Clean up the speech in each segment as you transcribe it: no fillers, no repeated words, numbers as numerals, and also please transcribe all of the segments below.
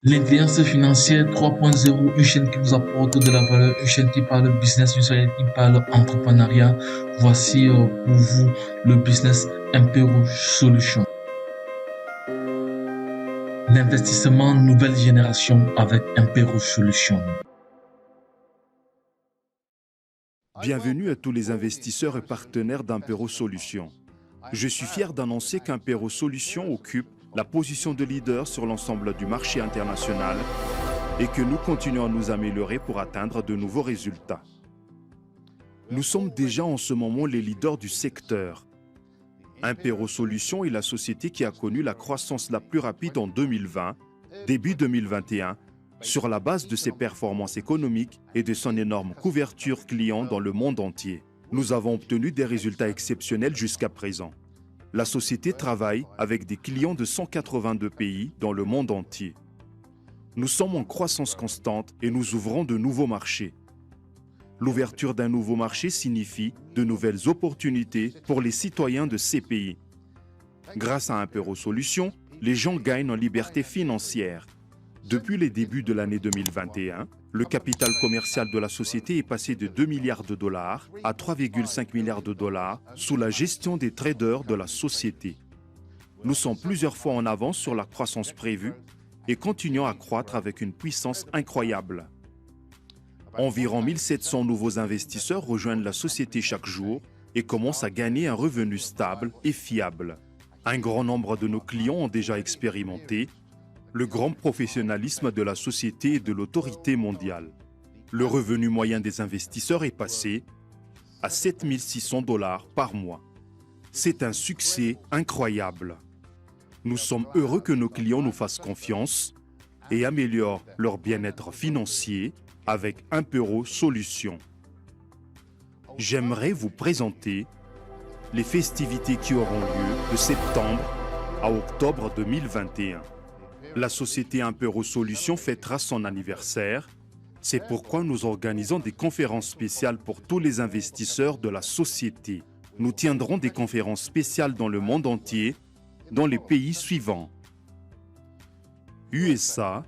L'intelligence financière 3.0, une chaîne qui vous apporte de la valeur, une chaîne qui parle business, une chaîne qui parle entrepreneuriat. Voici pour vous le business Impero Solution. L'investissement nouvelle génération avec Impero Solution. Bienvenue à tous les investisseurs et partenaires d'Impero Solutions. Je suis fier d'annoncer qu'Impero Solutions occupe la position de leader sur l'ensemble du marché international et que nous continuons à nous améliorer pour atteindre de nouveaux résultats. Nous sommes déjà en ce moment les leaders du secteur. Impero Solutions est la société qui a connu la croissance la plus rapide en 2020, début 2021, sur la base de ses performances économiques et de son énorme couverture client dans le monde entier. Nous avons obtenu des résultats exceptionnels jusqu'à présent. La société travaille avec des clients de 182 pays dans le monde entier. Nous sommes en croissance constante et nous ouvrons de nouveaux marchés. L'ouverture d'un nouveau marché signifie de nouvelles opportunités pour les citoyens de ces pays. Grâce à Impero Solutions, les gens gagnent en liberté financière. Depuis les débuts de l'année 2021, le capital commercial de la société est passé de 2 milliards de dollars à 3,5 milliards de dollars sous la gestion des traders de la société. Nous sommes plusieurs fois en avance sur la croissance prévue et continuons à croître avec une puissance incroyable. Environ 1700 nouveaux investisseurs rejoignent la société chaque jour et commencent à gagner un revenu stable et fiable. Un grand nombre de nos clients ont déjà expérimenté le grand professionnalisme de la société et de l'autorité mondiale. Le revenu moyen des investisseurs est passé à 7 600 dollars par mois. C'est un succès incroyable. Nous sommes heureux que nos clients nous fassent confiance et améliorent leur bien-être financier avec Impero Solutions. J'aimerais vous présenter les festivités qui auront lieu de septembre à octobre 2021. La société Impero Solutions fêtera son anniversaire. C'est pourquoi nous organisons des conférences spéciales pour tous les investisseurs de la société. Nous tiendrons des conférences spéciales dans le monde entier, dans les pays suivants. USA,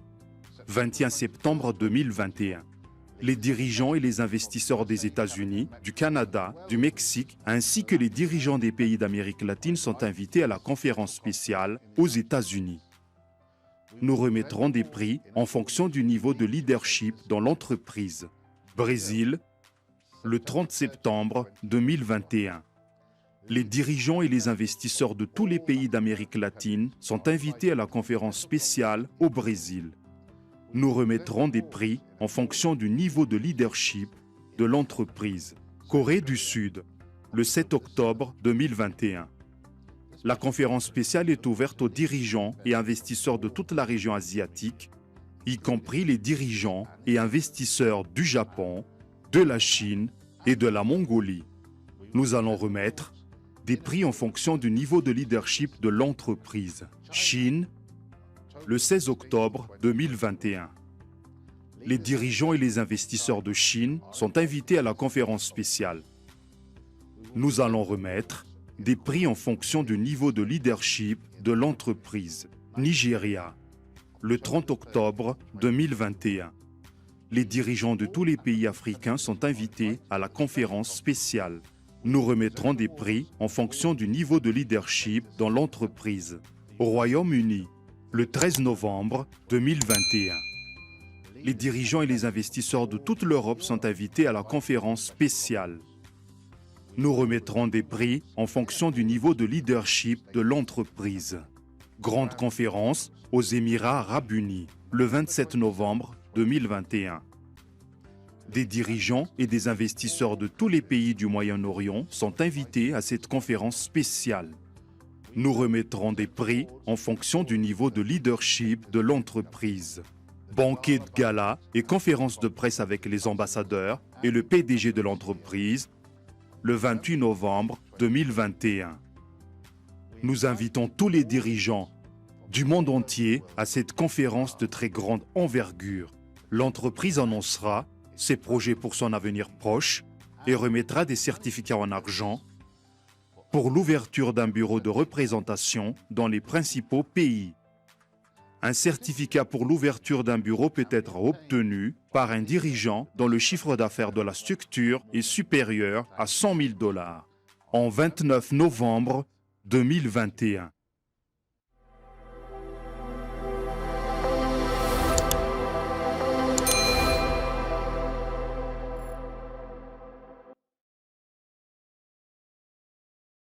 21 septembre 2021. Les dirigeants et les investisseurs des États-Unis, du Canada, du Mexique, ainsi que les dirigeants des pays d'Amérique latine sont invités à la conférence spéciale aux États-Unis. Nous remettrons des prix en fonction du niveau de leadership dans l'entreprise. Brésil, le 30 septembre 2021. Les dirigeants et les investisseurs de tous les pays d'Amérique latine sont invités à la conférence spéciale au Brésil. Nous remettrons des prix en fonction du niveau de leadership de l'entreprise. Corée du Sud, le 7 octobre 2021. La conférence spéciale est ouverte aux dirigeants et investisseurs de toute la région asiatique, y compris les dirigeants et investisseurs du Japon, de la Chine et de la Mongolie. Nous allons remettre des prix en fonction du niveau de leadership de l'entreprise. Chine, le 16 octobre 2021. Les dirigeants et les investisseurs de Chine sont invités à la conférence spéciale. Nous allons remettre des prix en fonction du niveau de leadership de l'entreprise. Nigeria, le 30 octobre 2021. Les dirigeants de tous les pays africains sont invités à la conférence spéciale. Nous remettrons des prix en fonction du niveau de leadership dans l'entreprise. Au Royaume-Uni, le 13 novembre 2021. Les dirigeants et les investisseurs de toute l'Europe sont invités à la conférence spéciale. Nous remettrons des prix en fonction du niveau de leadership de l'entreprise. Grande conférence aux Émirats arabes unis, le 27 novembre 2021. Des dirigeants et des investisseurs de tous les pays du Moyen-Orient sont invités à cette conférence spéciale. Nous remettrons des prix en fonction du niveau de leadership de l'entreprise. Banquet de gala et conférence de presse avec les ambassadeurs et le PDG de l'entreprise, le 28 novembre 2021. Nous invitons tous les dirigeants du monde entier à cette conférence de très grande envergure. L'entreprise annoncera ses projets pour son avenir proche et remettra des certificats en argent pour l'ouverture d'un bureau de représentation dans les principaux pays. Un certificat pour l'ouverture d'un bureau peut être obtenu par un dirigeant dont le chiffre d'affaires de la structure est supérieur à $100 000 en 29 novembre 2021.